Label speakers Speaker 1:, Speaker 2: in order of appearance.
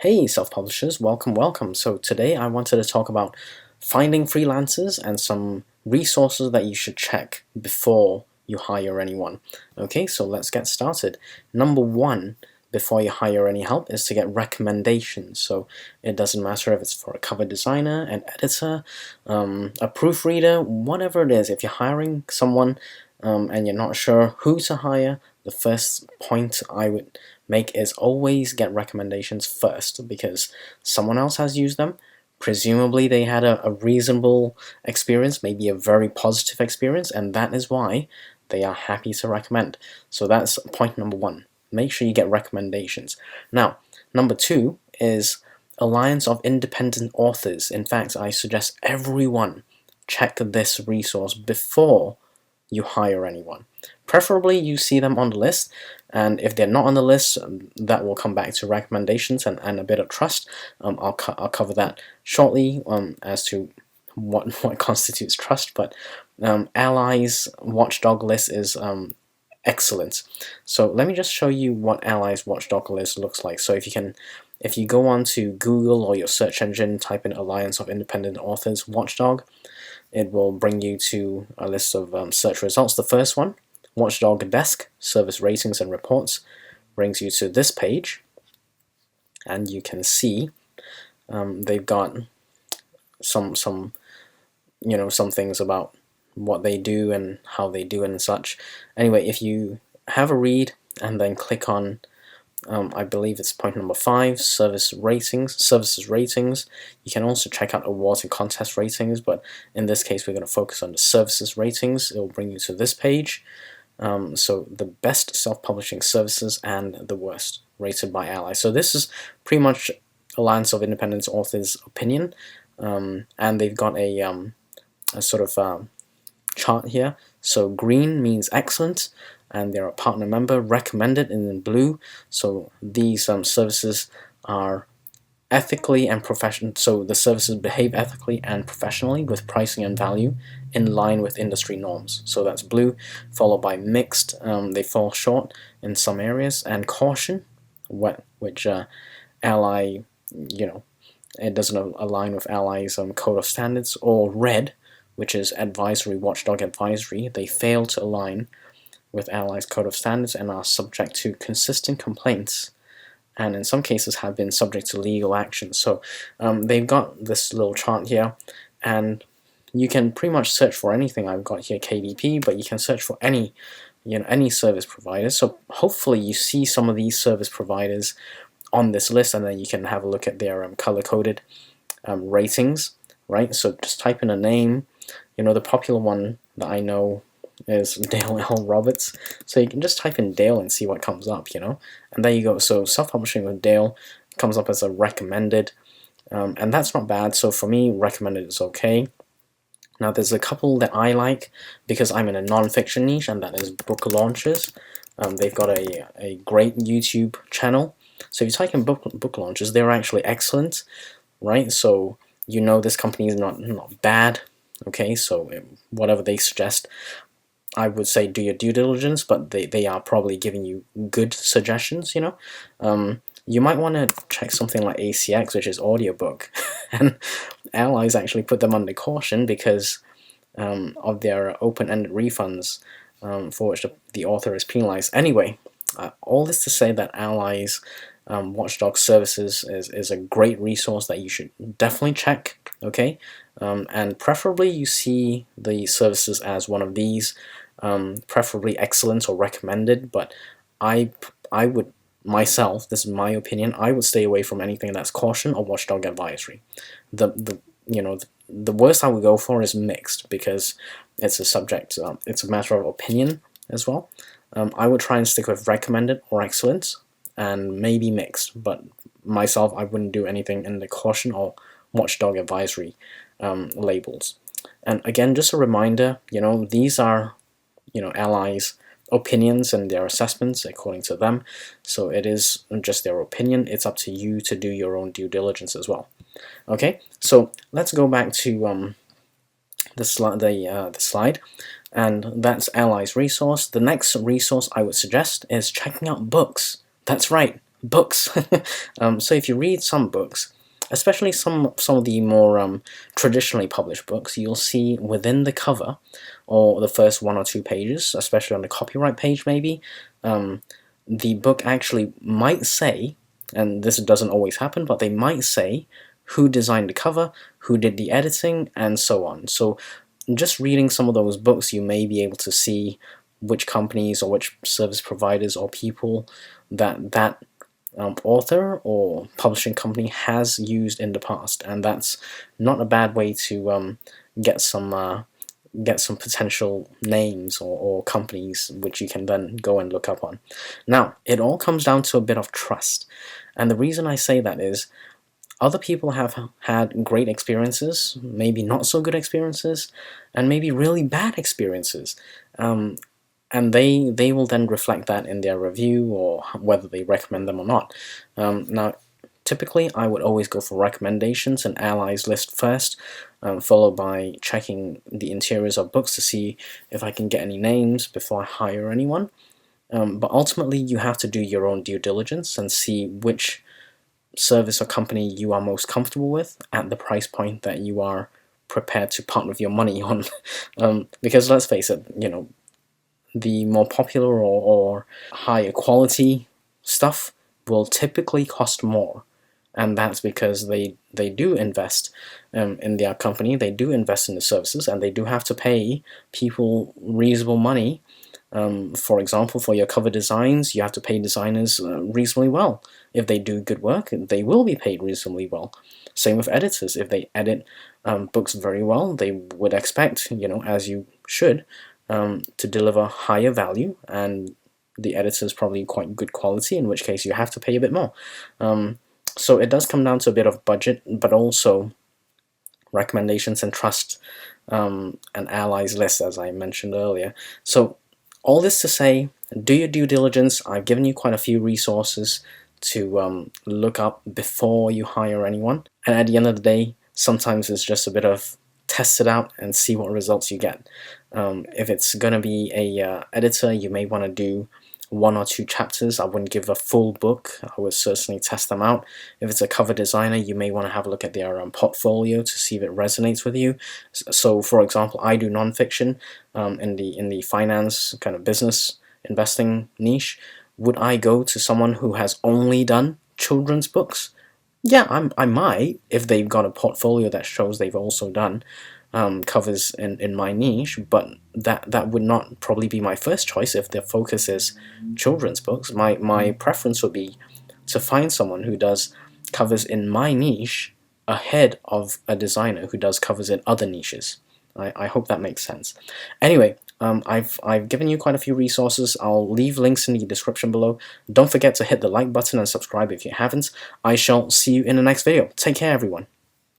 Speaker 1: Hey, self-publishers, welcome. So today I wanted to talk about finding freelancers and some resources that you should check before you hire anyone. Okay, so let's get started. Number one, before you hire any help, is to get recommendations. So it doesn't matter if it's for a cover designer, an editor, a proofreader, whatever it is. If you're hiring someone and you're not sure who to hire, the first point I would make is always get recommendations first, because someone else has used them. Presumably they had a reasonable experience, maybe a very positive experience, and that is why they are happy to recommend. So that's point number one. Make sure you get recommendations. Now, number two is Alliance of Independent Authors. In fact, I suggest everyone check this resource before you hire anyone. Preferably you see them on the list, and if they're not on the list, that will come back to recommendations and a bit of trust. I'll cover that shortly as to what constitutes trust, but Ally's Watchdog list is excellent. So let me just show you what Ally's Watchdog list looks like. So if you go on to Google or your search engine, type in Alliance of Independent Authors Watchdog, it will bring you to a list of search results. The first one, Watchdog Desk, Service Ratings and Reports, brings you to this page, and you can see they've got some things about what they do and how they do it and such. Anyway, if you have a read and then click on I believe it's point number 5, services ratings. You can also check out awards and contest ratings, but in this case we're going to focus on the services ratings. It will bring you to this page. So the best self-publishing services and the worst, rated by Ally. So this is pretty much Alliance of Independent Authors' opinion, and they've got a sort of chart here. So green means excellent, and they're a partner member, recommended in blue. So these services are ethically and professional. So the services behave ethically and professionally with pricing and value in line with industry norms. So that's blue, followed by mixed. They fall short in some areas, and caution, which Ally, it doesn't align with Ally's code of standards, or red, which is advisory, Watchdog advisory. They fail to align with Ally's code of standards and are subject to consistent complaints, and in some cases have been subject to legal action. So they've got this little chart here, and you can pretty much search for anything. I've got here KDP, but you can search for any service providers. So hopefully you see some of these service providers on this list, and then you can have a look at their color-coded ratings, right? So just type in a name. The popular one that I know is Dale L. Roberts. So you can just type in Dale and see what comes up, and there you go. So self-publishing with Dale comes up as a recommended, and that's not bad. So for me, recommended is okay. Now there's a couple that I like because I'm in a non-fiction niche, and that is book launches. They've got a great YouTube channel. So if you type in book launches, they're actually excellent, right? So this company is not bad. Okay, so whatever they suggest, I would say do your due diligence, but they are probably giving you good suggestions. You might want to check something like ACX, which is audiobook, and Allies actually put them under caution because of their open-ended refunds, for which the author is penalized. Anyway, all this to say that Allies Watchdog Services is a great resource that you should definitely check, okay? And preferably you see the services as one of these, preferably excellent or recommended, but I would myself, this is my opinion, I would stay away from anything that's caution or Watchdog advisory. The worst I would go for is mixed, because it's a subject, it's a matter of opinion as well. I would try and stick with recommended or excellent, and maybe mixed, but myself, I wouldn't do anything in the caution or Watchdog advisory labels. And again, just a reminder, these are Allies' opinions and their assessments according to them, so it is just their opinion. It's up to you to do your own due diligence as well. Okay, so let's go back to the slide, and that's Allies resource. The next resource I would suggest is checking out books. That's right, books. So if you read some books, especially some of the more traditionally published books, you'll see within the cover or the first 1 or 2 pages, especially on the copyright page maybe, the book actually might say, and this doesn't always happen, but they might say who designed the cover, who did the editing, and so on. So just reading some of those books, you may be able to see which companies or which service providers or people that author or publishing company has used in the past, and that's not a bad way to get some potential names or companies which you can then go and look up on. Now, it all comes down to a bit of trust, and the reason I say that is other people have had great experiences, maybe not so good experiences, and maybe really bad experiences. And they will then reflect that in their review or whether they recommend them or not. Now, typically, I would always go for recommendations and allies list first, followed by checking the interiors of books to see if I can get any names before I hire anyone. But ultimately, you have to do your own due diligence and see which service or company you are most comfortable with at the price point that you are prepared to partner with your money on. Because let's face it, the more popular or higher quality stuff will typically cost more, and that's because they do invest in their company, they do invest in the services, and they do have to pay people reasonable money. For example, for your cover designs, you have to pay designers reasonably well. If they do good work, they will be paid reasonably well. Same with editors. If they edit books very well, they would expect, as you should, to deliver higher value, and the editor is probably quite good quality, in which case you have to pay a bit more. So it does come down to a bit of budget, but also recommendations and trust, and allies list, as I mentioned earlier. So all this to say, do your due diligence. I've given you quite a few resources to look up before you hire anyone. And at the end of the day, sometimes it's just a bit of test it out and see what results you get. If it's going to be a editor, you may want to do 1 or 2 chapters. I wouldn't give a full book. I would certainly test them out. If it's a cover designer, you may want to have a look at their portfolio to see if it resonates with you. So, for example, I do nonfiction in the finance kind of business investing niche. Would I go to someone who has only done children's books? Yeah, I might, if they've got a portfolio that shows they've also done covers in my niche, but that would not probably be my first choice if their focus is children's books. My preference would be to find someone who does covers in my niche ahead of a designer who does covers in other niches. I hope that makes sense. Anyway, I've given you quite a few resources. I'll leave links in the description below. Don't forget to hit the like button and subscribe if you haven't. I shall see you in the next video. Take care, everyone.